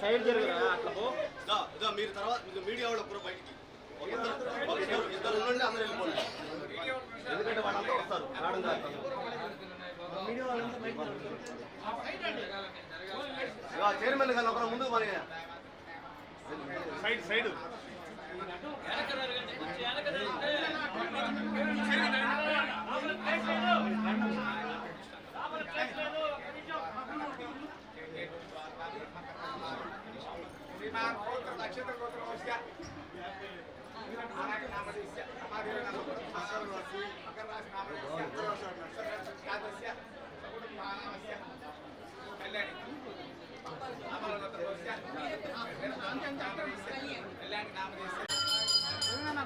Side జరుగురా అట్లా మీరు తర్వాత మీడియా వాళ్ళు ఒకరు బయటికి ఇద్దరు ఉండండి, అందరూ వెళ్ళిపోండి. ఎందుకంటే వాళ్ళంతా వస్తారు రావడం కాదు. చైర్మన్ గారు ఒకరు ముందుకు మరి సైడ్ సైడ్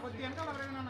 కొద్ది వెనకాల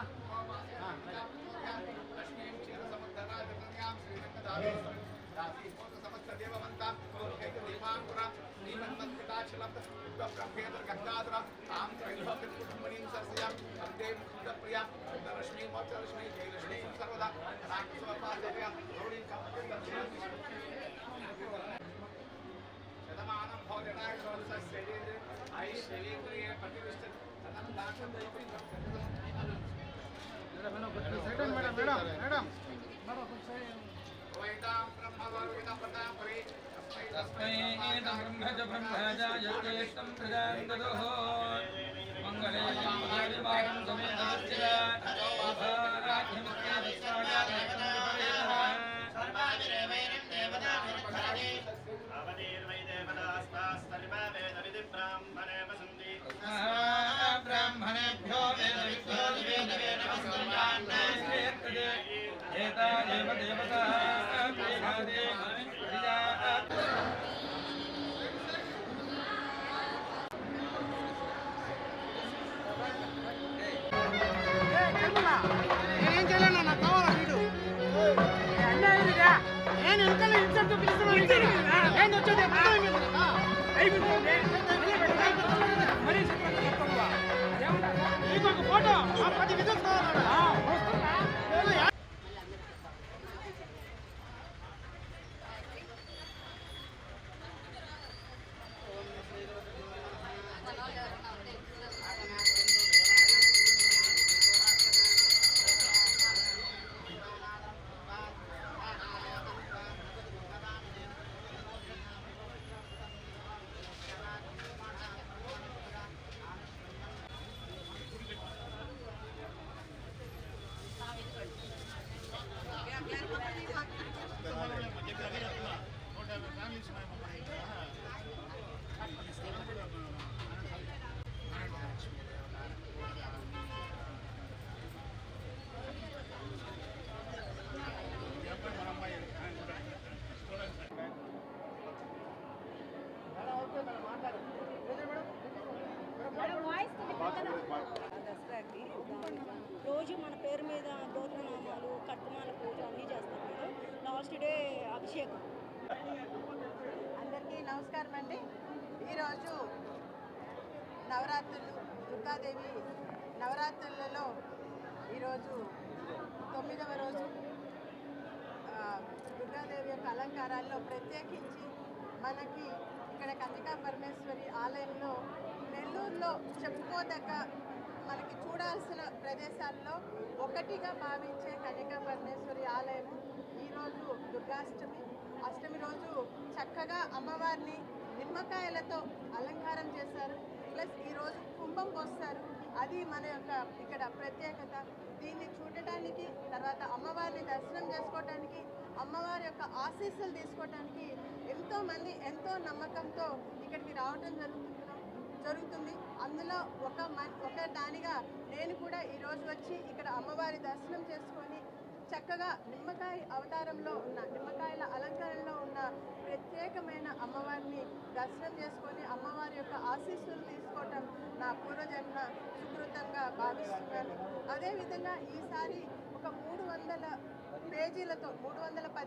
బ్రాహ్మణేభ్యో నేనేం చేయలేను, నాకు కావాలా వీడు నేను వెనకాల ఇన్సర్ట్ పిలుస్తున్నాను. నేను వచ్చేది మీకు ఫోటో 10 విజువల్స్ కావాలా? దసరాకి రోజు మన పేరు మీద గోత్రనామాలు కట్టుమాల పూజ అన్నీ చేస్తాం మేడం. లాస్ట్ డే అభిషేకం. అందరికీ నమస్కారం అండి. ఈరోజు నవరాత్రులు, దుర్గాదేవి నవరాత్రులలో ఈరోజు 9వ రోజు. దుర్గాదేవి యొక్క అలంకారాల్లో ప్రత్యేకించి మనకి ఇక్కడ కన్యకా పరమేశ్వరి ఆలయంలో నెల్లూరులో చెప్పుకోదగ్గ మనకి చూడాల్సిన ప్రదేశాల్లో ఒకటిగా భావించే కన్యకా పరమేశ్వరి ఆలయము. ఈరోజు దుర్గాష్టమి, అష్టమి రోజు చక్కగా అమ్మవారిని నిమ్మకాయలతో అలంకారం చేశారు. ప్లస్ ఈరోజు కుంభం పోస్తారు. అది మన యొక్క ఇక్కడ ప్రత్యేకత. దీన్ని చూడటానికి, తర్వాత అమ్మవారిని దర్శనం చేసుకోవటానికి, అమ్మవారి యొక్క ఆశీస్సులు తీసుకోవటానికి ఎంతోమంది ఎంతో నమ్మకంతో ఇక్కడికి రావటం జరుగుతుంది. అందులో ఒక దానిగా నేను కూడా ఈరోజు వచ్చి ఇక్కడ అమ్మవారి దర్శనం చేసుకొని చక్కగా నిమ్మకాయ అవతారంలో ఉన్న, నిమ్మకాయల అలంకరణలో ఉన్న ప్రత్యేకమైన అమ్మవారిని దర్శనం చేసుకొని అమ్మవారి యొక్క ఆశీస్సులు తీసుకోవటం నా పూర్వజన్మ సుకృతంగా భావిస్తున్నాను. అదేవిధంగా ఈసారి ఒక 310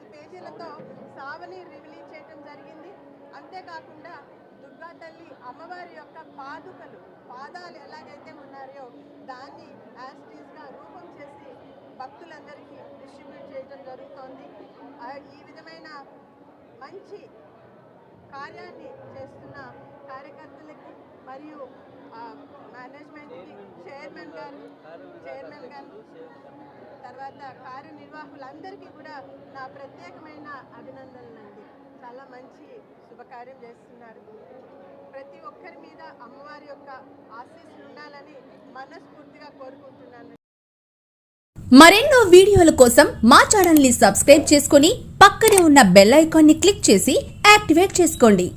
పేజీలతో సావని రిలీజ్ చేయటం జరిగింది. అంతేకాకుండా దుర్గా తల్లి అమ్మవారి యొక్క పాదాలు ఎలాగైతే ఉన్నాయో దాన్ని యాస్టీస్గా రూపం చేసి భక్తులందరికీ డిస్ట్రిబ్యూట్ చేయడం జరుగుతోంది. ఈ విధమైన మంచి కార్యాన్ని చేస్తున్న కార్యకర్తలకి మరియు మేనేజ్మెంట్కి చైర్మన్ గారు తర్వాత కార్యనిర్వాహకులందరికీ కూడా నా ప్రత్యేకమైన అభినందనలండి. చాలా మంచి శుభకార్యం చేస్తున్నారు. ప్రతి ఒక్కరి మీద అమ్మవారి యొక్క ఆశీస్సులు ఉండాలని మనస్ఫూర్తిగా కోరుకుంటున్నాను. మరెన్నో వీడియోల కోసం మా ఛానల్ ని సబ్స్క్రైబ్ చేసుకుని పక్కనే ఉన్న బెల్ ఐకాన్ ని క్లిక్ చేసి యాక్టివేట్ చేసుకోండి.